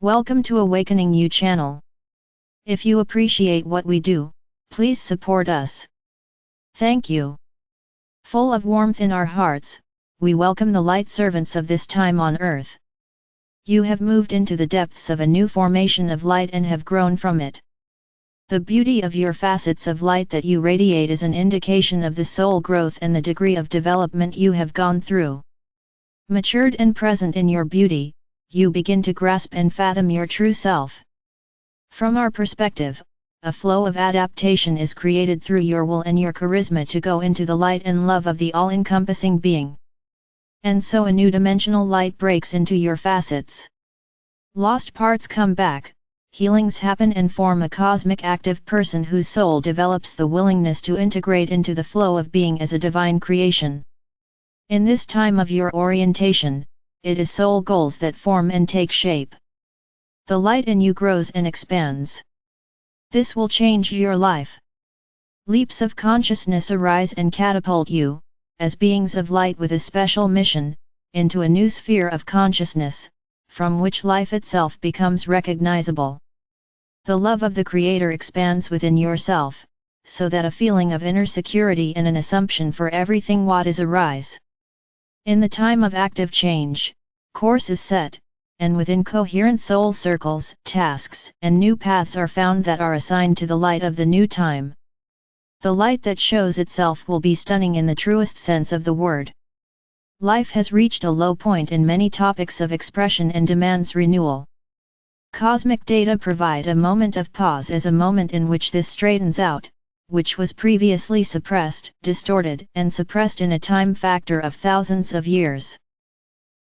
Welcome to AwakeningYOU channel. If you appreciate what we do, please support us. Thank you. Full of warmth in our hearts, we welcome the light servants of this time on earth. You have moved into the depths of a new formation of light and have grown from it. The beauty of your facets of light that you radiate is an indication of the soul growth and the degree of development you have gone through. Matured and present in your beauty, you begin to grasp and fathom your true self. From our perspective, a flow of adaptation is created through your will and your charisma to go into the light and love of the all-encompassing being. And so a new dimensional light breaks into your facets. Lost parts come back, healings happen and form a cosmic active person whose soul develops the willingness to integrate into the flow of being as a divine creation. In this time of your orientation, it is soul goals that form and take shape. The light in you grows and expands. This will change your life. Leaps of consciousness arise and catapult you, as beings of light with a special mission, into a new sphere of consciousness, from which life itself becomes recognizable. The love of the Creator expands within yourself, so that a feeling of inner security and an assumption for everything what is arise. In the time of active change, course is set, and within coherent soul circles, tasks and new paths are found that are assigned to the light of the new time. The light that shows itself will be stunning in the truest sense of the word. Life has reached a low point in many topics of expression and demands renewal. Cosmic data provide a moment of pause as a moment in which this straightens out, which was previously suppressed, distorted and suppressed in a time factor of thousands of years.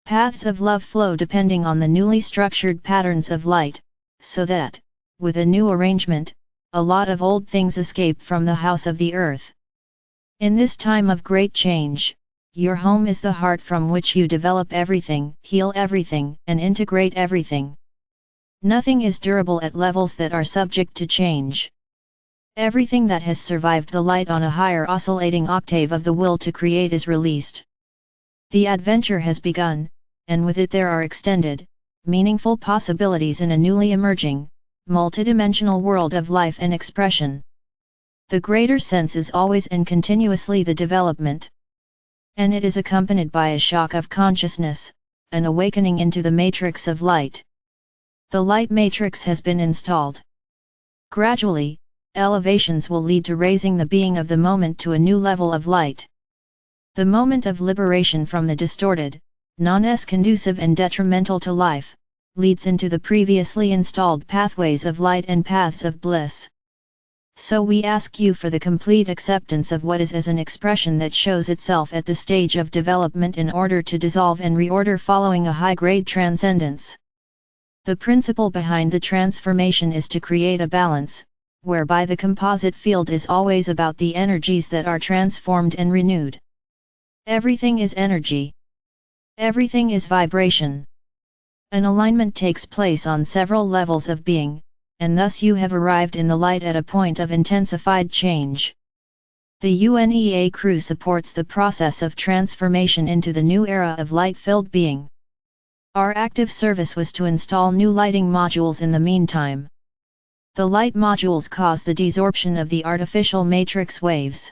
Paths of love flow depending on the newly structured patterns of light, so that, with a new arrangement, a lot of old things escape from the house of the earth. In this time of great change, your home is the heart from which you develop everything, heal everything, and integrate everything. Nothing is durable at levels that are subject to change. Everything that has survived the light on a higher oscillating octave of the will to create is released. The adventure has begun, and with it there are extended, meaningful possibilities in a newly emerging, multidimensional world of life and expression. The greater sense is always and continuously the development. And it is accompanied by a shock of consciousness, an awakening into the matrix of light. The light matrix has been installed. Gradually, elevations will lead to raising the being of the moment to a new level of light. The moment of liberation from the distorted, non-es conducive and detrimental to life, leads into the previously installed pathways of light and paths of bliss. So we ask you for the complete acceptance of what is as an expression that shows itself at the stage of development in order to dissolve and reorder following a high-grade transcendence. The principle behind the transformation is to create a balance, whereby the composite field is always about the energies that are transformed and renewed. Everything is energy. Everything is vibration. An alignment takes place on several levels of being, and thus you have arrived in the light at a point of intensified change. The UNEA crew supports the process of transformation into the new era of light-filled being. Our active service was to install new lighting modules in the meantime. The light modules cause the desorption of the artificial matrix waves.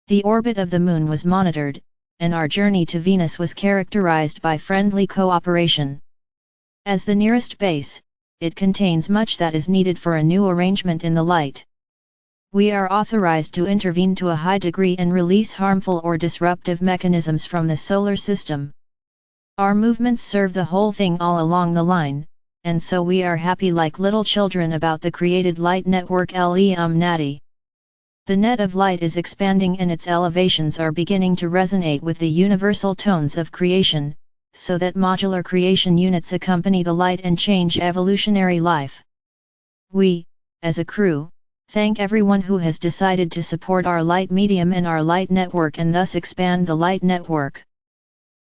The orbit of the Moon was monitored, and our journey to Venus was characterized by friendly cooperation. As the nearest base, it contains much that is needed for a new arrangement in the light. We are authorized to intervene to a high degree and release harmful or disruptive mechanisms from the solar system. Our movements serve the whole thing all along the line, and so we are happy like little children about the created light network Natty. The net of light is expanding and its elevations are beginning to resonate with the universal tones of creation, so that modular creation units accompany the light and change evolutionary life. We, as a crew, thank everyone who has decided to support our light medium and our light network and thus expand the light network.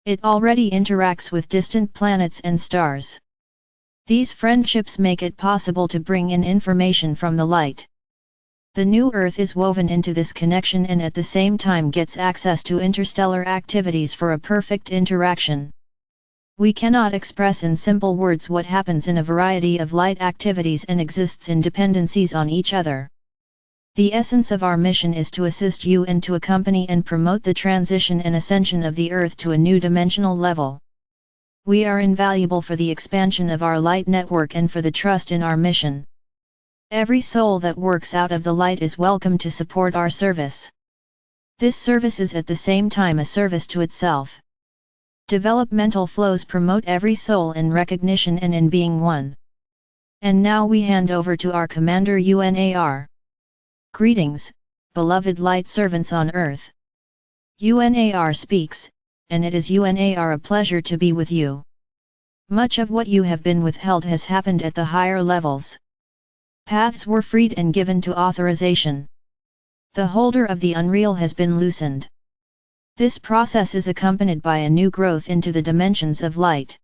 It already interacts with distant planets and stars. These friendships make it possible to bring in information from the light. The new Earth is woven into this connection and at the same time gets access to interstellar activities for a perfect interaction. We cannot express in simple words what happens in a variety of light activities and exists in dependencies on each other. The essence of our mission is to assist you and to accompany and promote the transition and ascension of the Earth to a new dimensional level. We are invaluable for the expansion of our light network and for the trust in our mission. Every soul that works out of the light is welcome to support our service. This service is at the same time a service to itself. Developmental flows promote every soul in recognition and in being one. And now we hand over to our commander UNAR. Greetings, beloved light servants on earth. UNAR speaks, and it is UNAR a pleasure to be with you. Much of what you have been withheld has happened at the higher levels. Paths were freed and given to authorization. The holder of the unreal has been loosened. This process is accompanied by a new growth into the dimensions of light.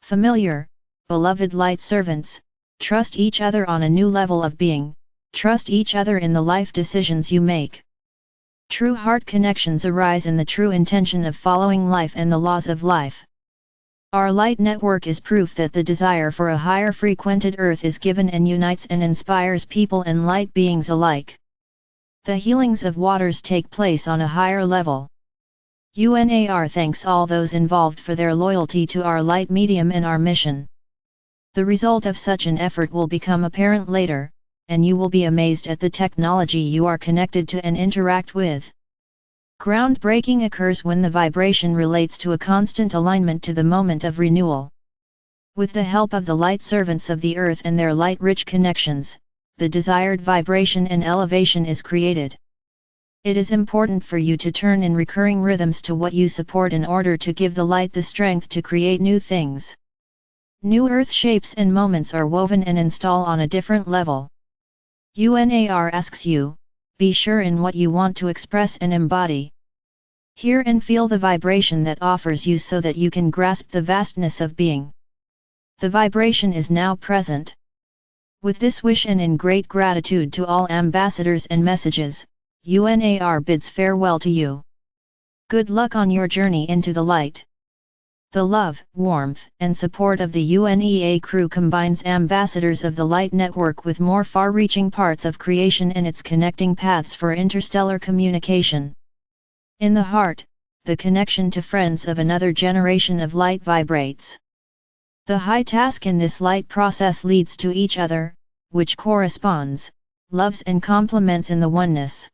Familiar, beloved light servants, trust each other on a new level of being, trust each other in the life decisions you make. True heart connections arise in the true intention of following life and the laws of life. Our light network is proof that the desire for a higher frequented earth is given and unites and inspires people and light beings alike. The healings of waters take place on a higher level. UNAR thanks all those involved for their loyalty to our light medium and our mission. The result of such an effort will become apparent later, and you will be amazed at the technology you are connected to and interact with. Groundbreaking occurs when the vibration relates to a constant alignment to the moment of renewal. With the help of the light servants of the earth and their light-rich connections, the desired vibration and elevation is created. It is important for you to turn in recurring rhythms to what you support in order to give the light the strength to create new things. New earth shapes and moments are woven and install on a different level. UNAR asks you, be sure in what you want to express and embody. Hear and feel the vibration that offers you so that you can grasp the vastness of being. The vibration is now present. With this wish and in great gratitude to all ambassadors and messages, UNAR bids farewell to you. Good luck on your journey into the light. The love, warmth, and support of the UNEA crew combines ambassadors of the light network with more far-reaching parts of creation and its connecting paths for interstellar communication. In the heart, the connection to friends of another generation of light vibrates. The high task in this light process leads to each other, which corresponds, loves and complements in the oneness.